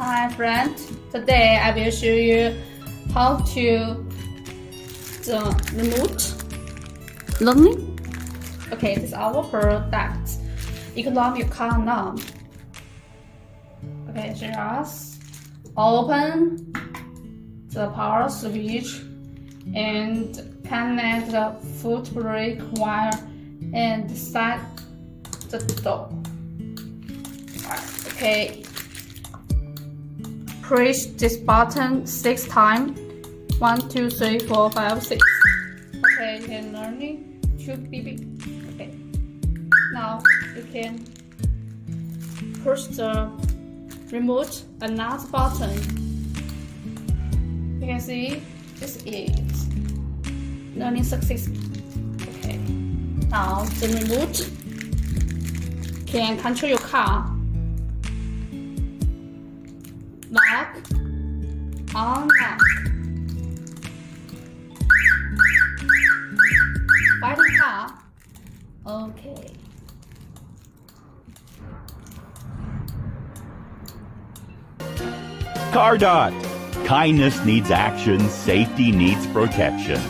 Hi friend, today I will show you how to the remote learning. Okay, this is our product. Economic car now. Okay, just open the power switch and connect the foot brake wire and set the door. Okay. Press this button 6 times. 1, 2, 3, 4, 5, 6. Okay, you can learning to beep. Okay. Now you can push the remote another button. You can see this is learning success. Okay. Now the remote can control your car. Lock, unlock. Fighting car. Okay. Cardot. Kindness needs action, safety needs protection.